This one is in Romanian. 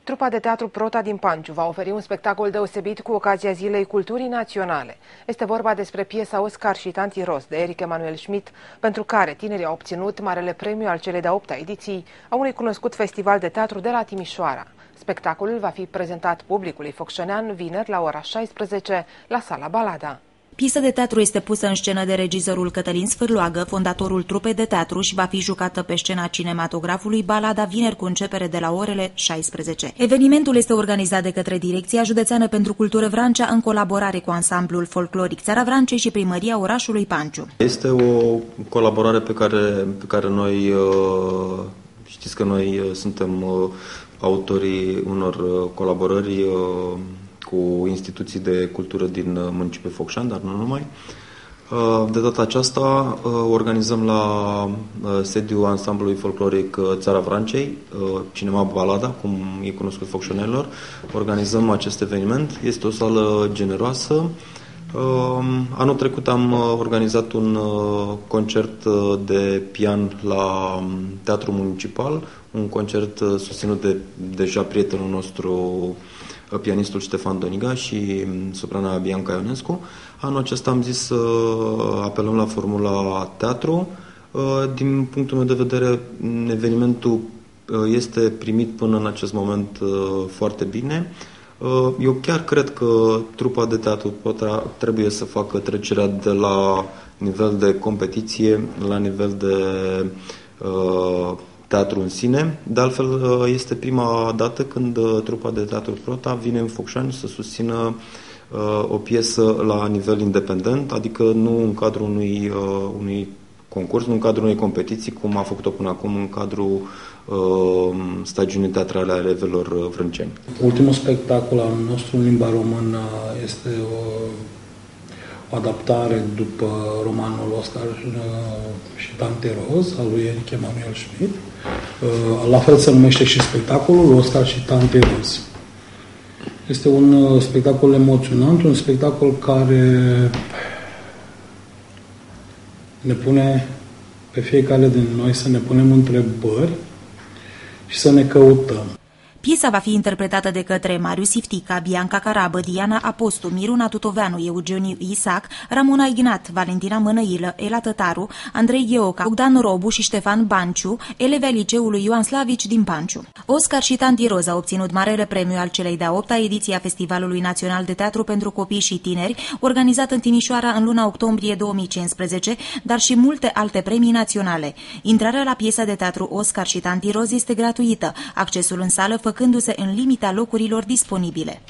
Trupa de teatru Prota din Panciu va oferi un spectacol deosebit cu ocazia Zilei Culturii Naționale. Este vorba despre piesa Oscar și Tanti Ros de Eric Emanuel Schmidt, pentru care tinerii au obținut marele premiu al celei de-a 8-a ediții a unui cunoscut festival de teatru de la Timișoara. Spectacolul va fi prezentat publicului focșănean vineri la ora 16 la Sala Balada. Piesa de teatru este pusă în scenă de regizorul Cătălin Sfârloagă, fondatorul trupei de teatru, și va fi jucată pe scena cinematografului Balada vineri cu începere de la orele 16. Evenimentul este organizat de către Direcția Județeană pentru Cultură Vrancea în colaborare cu ansamblul folcloric Țara Vrancei și primăria orașului Panciu. Este o colaborare pe care noi, știți că noi suntem autorii unor colaborări cu instituții de cultură din municipiul Focșani, dar nu numai. De data aceasta organizăm la sediul ansamblului folcloric Țara Vrancei, Cinema Balada, cum e cunoscut focșanelor. Organizăm acest eveniment. Este o sală generoasă. Anul trecut am organizat un concert de pian la Teatrul Municipal, un concert susținut de deja prietenul nostru, pianistul Ștefan Doniga și soprana Bianca Ionescu. Anul acesta am zis să apelăm la formula teatru. Din punctul meu de vedere, evenimentul este primit până în acest moment foarte bine. Eu chiar cred că trupa de teatru trebuie să facă trecerea de la nivel de competiție la nivel de teatru în sine. De altfel, este prima dată când trupa de teatru Prota vine în Focșani să susțină o piesă la nivel independent, adică nu în cadrul unui concurs, nu în cadrul unei competiții, cum a făcut-o până acum în cadrul stagiunii teatrale ale elevelor vrânceni. Ultimul spectacol al nostru în limba română este o adaptare după romanul Oscar și Tanti Ros al lui Eric Emanuel Schmidt. La fel se numește și spectacolul Oscar și Tanti Ros. Este un spectacol emoționant, un spectacol care ne pune pe fiecare din noi să ne punem întrebări și să ne căutăm. Piesa va fi interpretată de către Marius Iftica, Bianca Carabă, Diana Apostu, Miruna Tutoveanu, Eugeniu Isac, Ramona Ignat, Valentina Mănăilă, Ela Tătaru, Andrei Gheoca, Bogdan Robu și Ștefan Banciu, elevi ai liceului Ioan Slavici din Panciu. Oscar și Tanti Ros a obținut marele premiu al celei de-a 8-a ediție a Festivalului Național de Teatru pentru Copii și Tineri, organizat în Timișoara în luna octombrie 2015, dar și multe alte premii naționale. Intrarea la piesa de teatru Oscar și Tanti Ros este gratuită, accesul în sală făcându-se în limita locurilor disponibile.